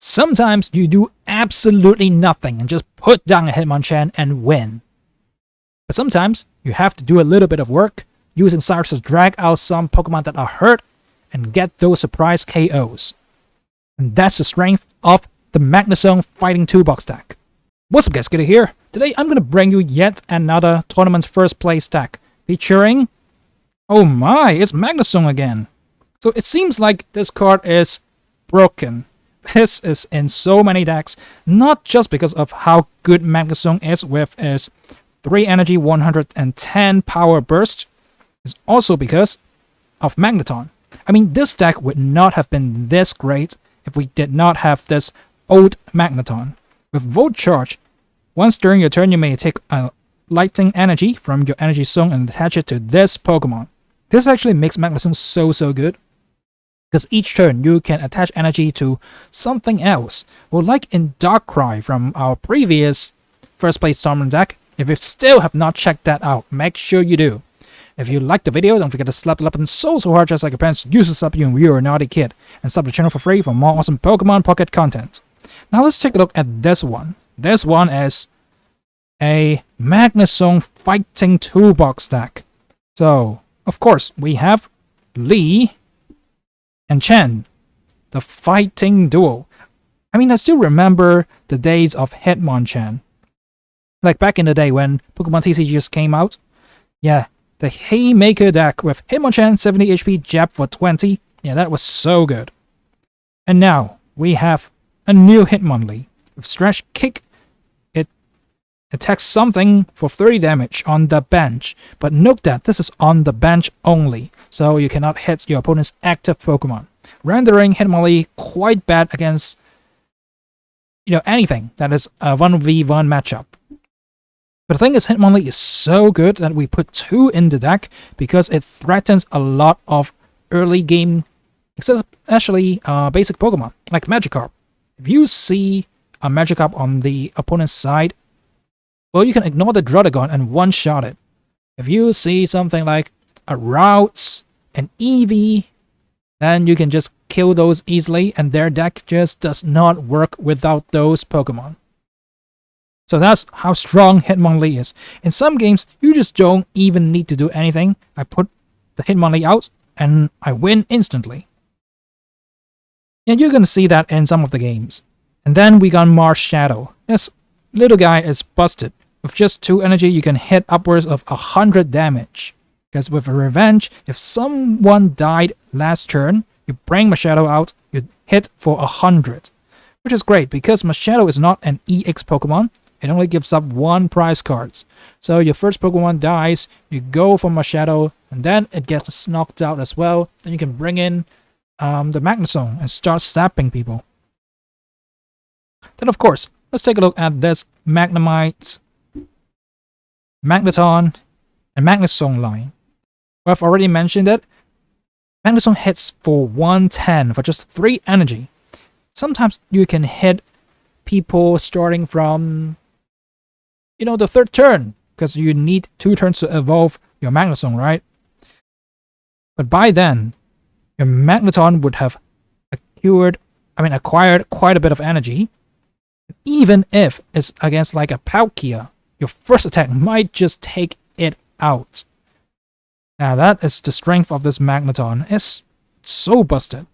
Sometimes you do absolutely nothing and just put down a Hitmonchan and win. But sometimes you have to do a little bit of work, using Cyrus to drag out some Pokemon that are hurt and get those surprise KOs. And that's the strength of the Magnezone Fighting Toolbox deck. What's up guys, Kitty here. Today I'm going to bring you yet another tournament's first place deck, featuring... oh my, it's Magnezone again. So it seems like this card is broken. This is in so many decks, not just because of how good Magnezone is with its 3 energy 110 power burst, it's also because of Magnezone. I mean, this deck would not have been this great if we did not have this old Magnezone. With Volt Charge, once during your turn you may take a lightning energy from your energy zone and attach it to this Pokemon. This actually makes Magnezone so good, because each turn you can attach energy to something else. Well, like in Darkrai from our previous first place tournament deck. If you still have not checked that out, make sure you do. If you liked the video, don't forget to slap the like button so hard just like your parents used to slap you when you were a naughty kid. And sub the channel for free for more awesome Pokemon Pocket content. Now let's take a look at this one. This one is a Magnezone Fighting Toolbox deck. So, of course, we have Lee and Chen, the fighting duo. I mean, I still remember the days of Hitmonchan. Like back in the day when Pokemon TCG just came out. Yeah, the Haymaker deck with Hitmonchan 70 HP, jab for 20. Yeah, that was so good. And now we have a new Hitmonlee. With Stretch Kick, it attacks something for 30 damage on the bench. But note that this is on the bench only, so you cannot hit your opponent's active Pokemon, rendering Hitmonlee quite bad against anything that is a 1v1 matchup. But the thing is, Hitmonlee is so good that we put 2 in the deck because it threatens a lot of early game, especially basic Pokemon, like Magikarp. If you see a Magikarp on the opponent's side, well, you can ignore the Druddigon and one-shot it. If you see something like a Routes, an Eevee, then you can just kill those easily, and their deck just does not work without those Pokemon. So that's how strong Hitmonlee is. In some games, you just don't even need to do anything. I put the Hitmonlee out, and I win instantly. And you're gonna see that in some of the games. And then we got Marshadow. This little guy is busted. With just 2 energy, you can hit upwards of 100 damage. Because with a Revenge, if someone died last turn, you bring Marshadow out, you hit for 100. Which is great, because Marshadow is not an EX Pokemon. It only gives up 1 prize cards. So your first Pokemon dies, you go for Marshadow, and then it gets knocked out as well. Then you can bring in the Magnezone and start sapping people. Then of course, let's take a look at this Magnemite, Magneton, and Magnezone line. Well, I've already mentioned it. Magnezone hits for 110 for just 3 energy. Sometimes you can hit people starting from the 3rd turn, because you need 2 turns to evolve your Magnezone, right? But by then, your Magneton would have acquired quite a bit of energy. Even if it's against like a Palkia, your first attack might just take it out. Now that is the strength of this Magneton. It's so busted.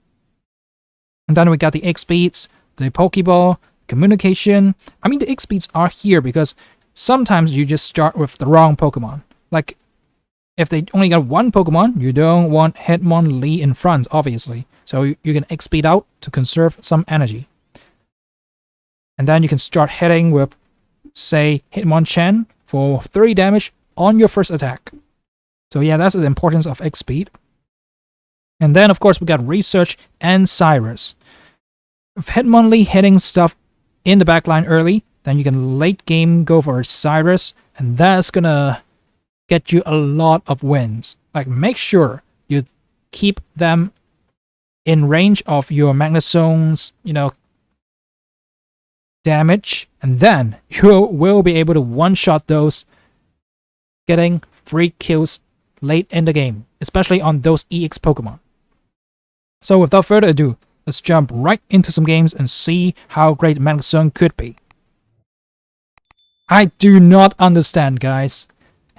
And then we got the X-Speeds, the Pokeball, communication. I mean, the X-Speeds are here because sometimes you just start with the wrong Pokemon. Like, if they only got 1 Pokemon, you don't want Hitmonlee in front, obviously. So you can X-Speed out to conserve some energy. And then you can start hitting with, say, Hitmonchan for 30 damage on your first attack. So yeah, that's the importance of X-Speed. And then, of course, we got Research and Cyrus. If Hitmonlee hitting stuff in the backline early, then you can late game go for Cyrus, and that's gonna get you a lot of wins. Like, make sure you keep them in range of your Magnezone's, damage, and then you will be able to one-shot those, getting free kills late in the game, especially on those EX Pokemon. So without further ado, let's jump right into some games and see how great Magnezone could be. I do not understand, guys.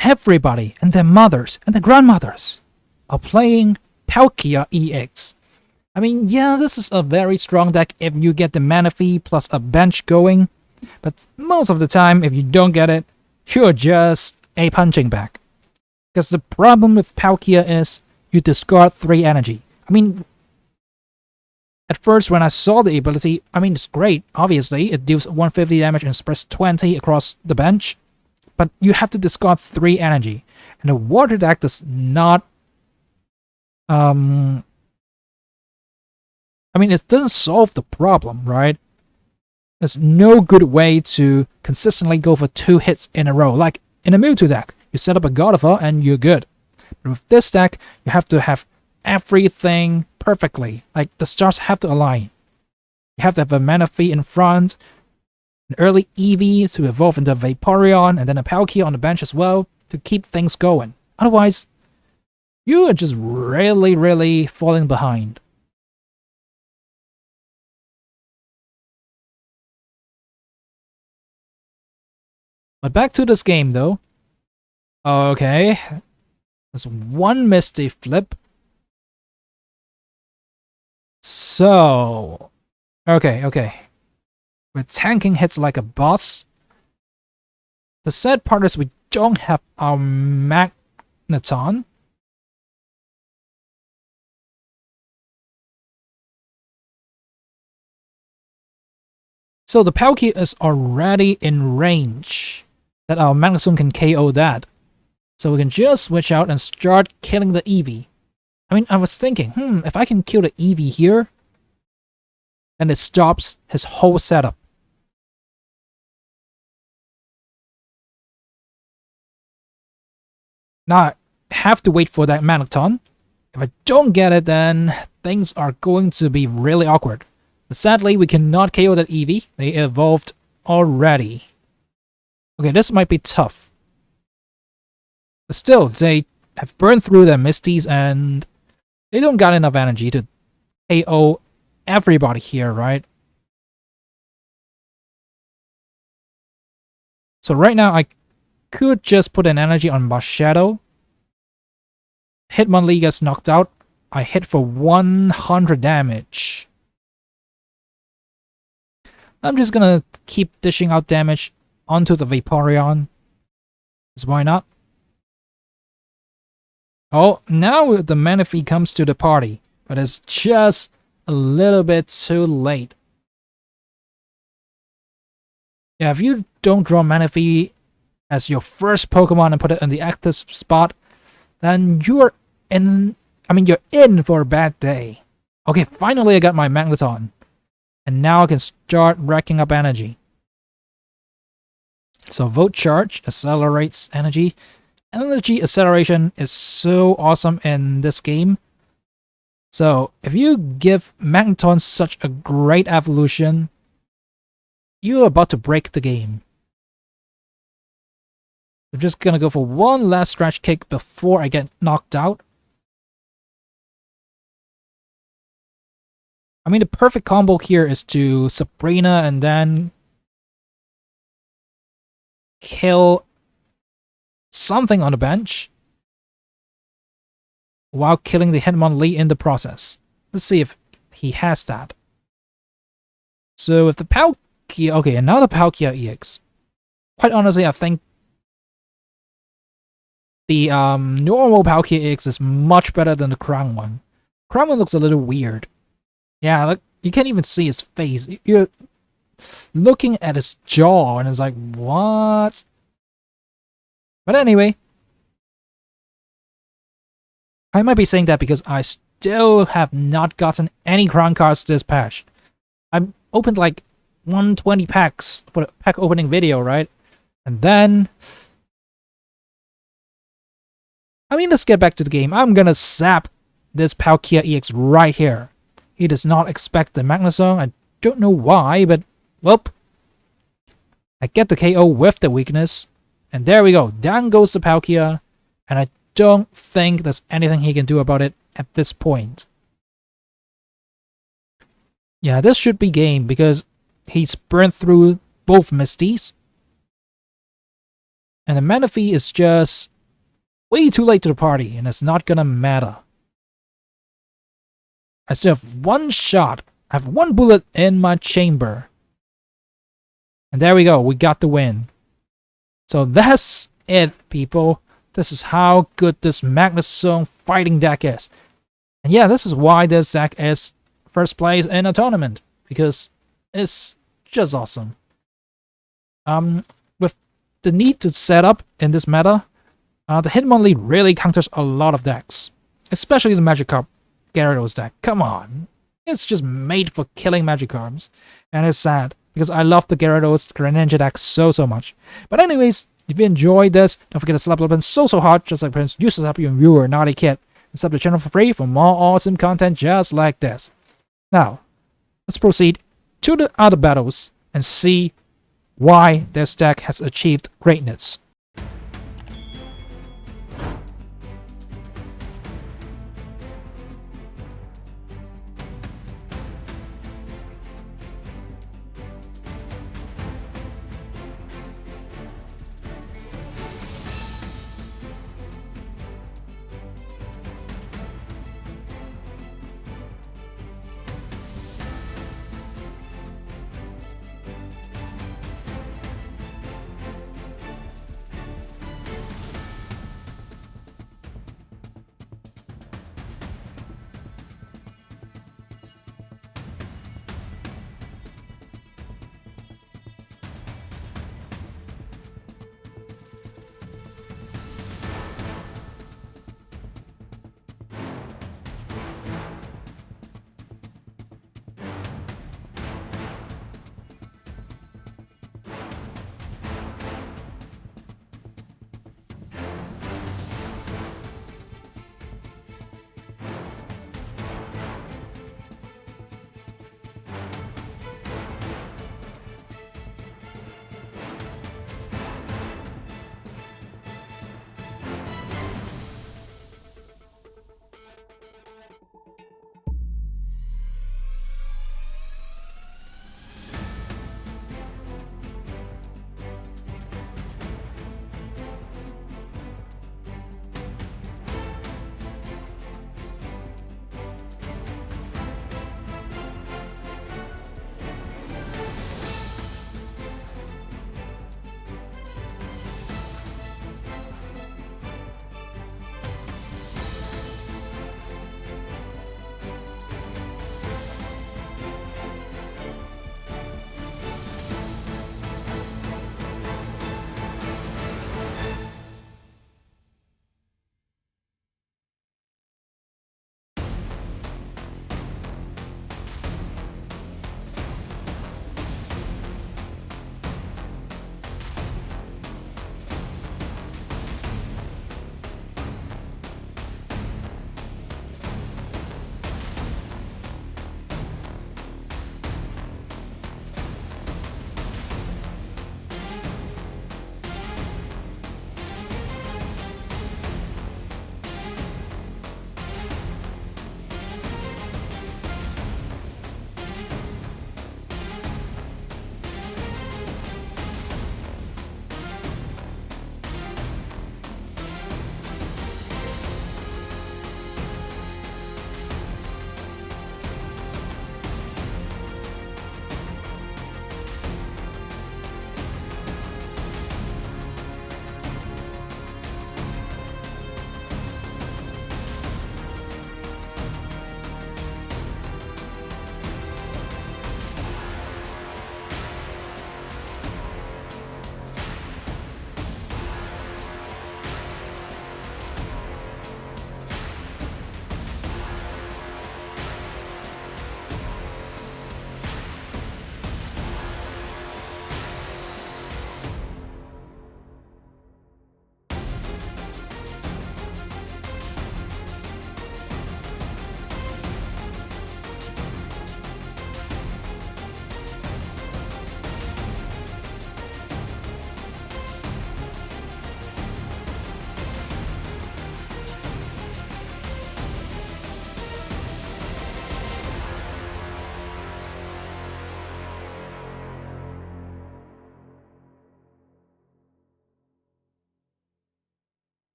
Everybody and their mothers and their grandmothers are playing Palkia EX. I mean, yeah, this is a very strong deck if you get the mana fee plus a bench going, but most of the time, if you don't get it, you're just a punching bag. Because the problem with Palkia is you discard 3 energy. I mean, at first when I saw the ability, I mean, it's great. Obviously, it deals 150 damage and spreads 20 across the bench, but you have to discard 3 energy. And the water deck does not... I mean, it doesn't solve the problem, right? There's no good way to consistently go for 2 hits in a row. Like in a Mewtwo deck, you set up a Gardevoir and you're good. But with this deck, you have to have everything perfectly. Like the stars have to align. You have to have a mana fee in front, an early Eevee to evolve into a Vaporeon, and then a Palkia on the bench as well to keep things going. Otherwise, you are just really falling behind. But back to this game though. Okay. There's one Misty Flip. So... Okay. We're tanking hits like a boss. The sad part is we don't have our Magnezone. So the Palkia is already in range that our Magnezone can KO that. So we can just switch out and start killing the Eevee. I mean, I was thinking, if I can kill the Eevee here, then it stops his whole setup. Now I have to wait for that Magnezone. If I don't get it, then things are going to be really awkward. But sadly, we cannot KO that Eevee. They evolved already. Okay, this might be tough. But still, they have burned through their Misties and they don't got enough energy to KO everybody here, right? So right now, I could just put an energy on Marshadow. Hitmonlee gets knocked out. I hit for 100 damage. I'm just gonna keep dishing out damage onto the Vaporeon. Because why not? Oh, now the mana fee comes to the party. But it's just a little bit too late. Yeah, if you don't draw mana fee as your first Pokemon and put it in the active spot, then you're in for a bad day. Okay, finally I got my Magnezone. And now I can start racking up energy. So Volt Charge accelerates energy. Energy acceleration is so awesome in this game. So if you give Magnezone such a great evolution, you're about to break the game. I'm just gonna go for one last scratch kick before I get knocked out. I mean, the perfect combo here is to Sabrina and then kill something on the bench while killing the Hitmonlee in the process. Let's see if he has that. So with the Palkia, okay, and now the Palkia EX. Quite honestly, I think the normal Palkia EX is much better than the Crown one. Crown one looks a little weird. Yeah, look, you can't even see his face. You're looking at his jaw and it's like, what? But anyway, I might be saying that because I still have not gotten any crown cards this patch. I opened like 120 packs for the pack opening video, right? And then... I mean, let's get back to the game. I'm gonna zap this Palkia EX right here. He does not expect the Magnezone. I don't know why, but, well, I get the KO with the weakness. And there we go. Down goes the Palkia. And I don't think there's anything he can do about it at this point. Yeah, this should be game because he's burned through both Misties. And the Manaphy is just way too late to the party, and it's not gonna matter. I still have one shot. I have one bullet in my chamber. And there we go, we got the win. So that's it, people. This is how good this Magnezone fighting deck is. And yeah, this is why this deck is first place in a tournament, because it's just awesome. With the need to set up in this meta, the Hitmonlee really counters a lot of decks, especially the Magikarp Gyarados deck. Come on, it's just made for killing Magikarps, and it's sad because I love the Gyarados Greninja deck so much. But anyways, if you enjoyed this, don't forget to slap the button so hard, just like Prince used to slap you when you were a naughty kid, and sub the channel for free for more awesome content just like this. Now, let's proceed to the other battles and see why this deck has achieved greatness.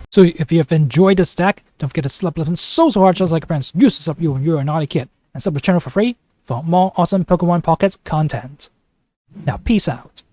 So if you have enjoyed this deck, don't forget to slap the button so hard just like your parents used to slap you when you were a naughty kid, and sub the channel for free for more awesome Pokemon Pocket content. Now peace out.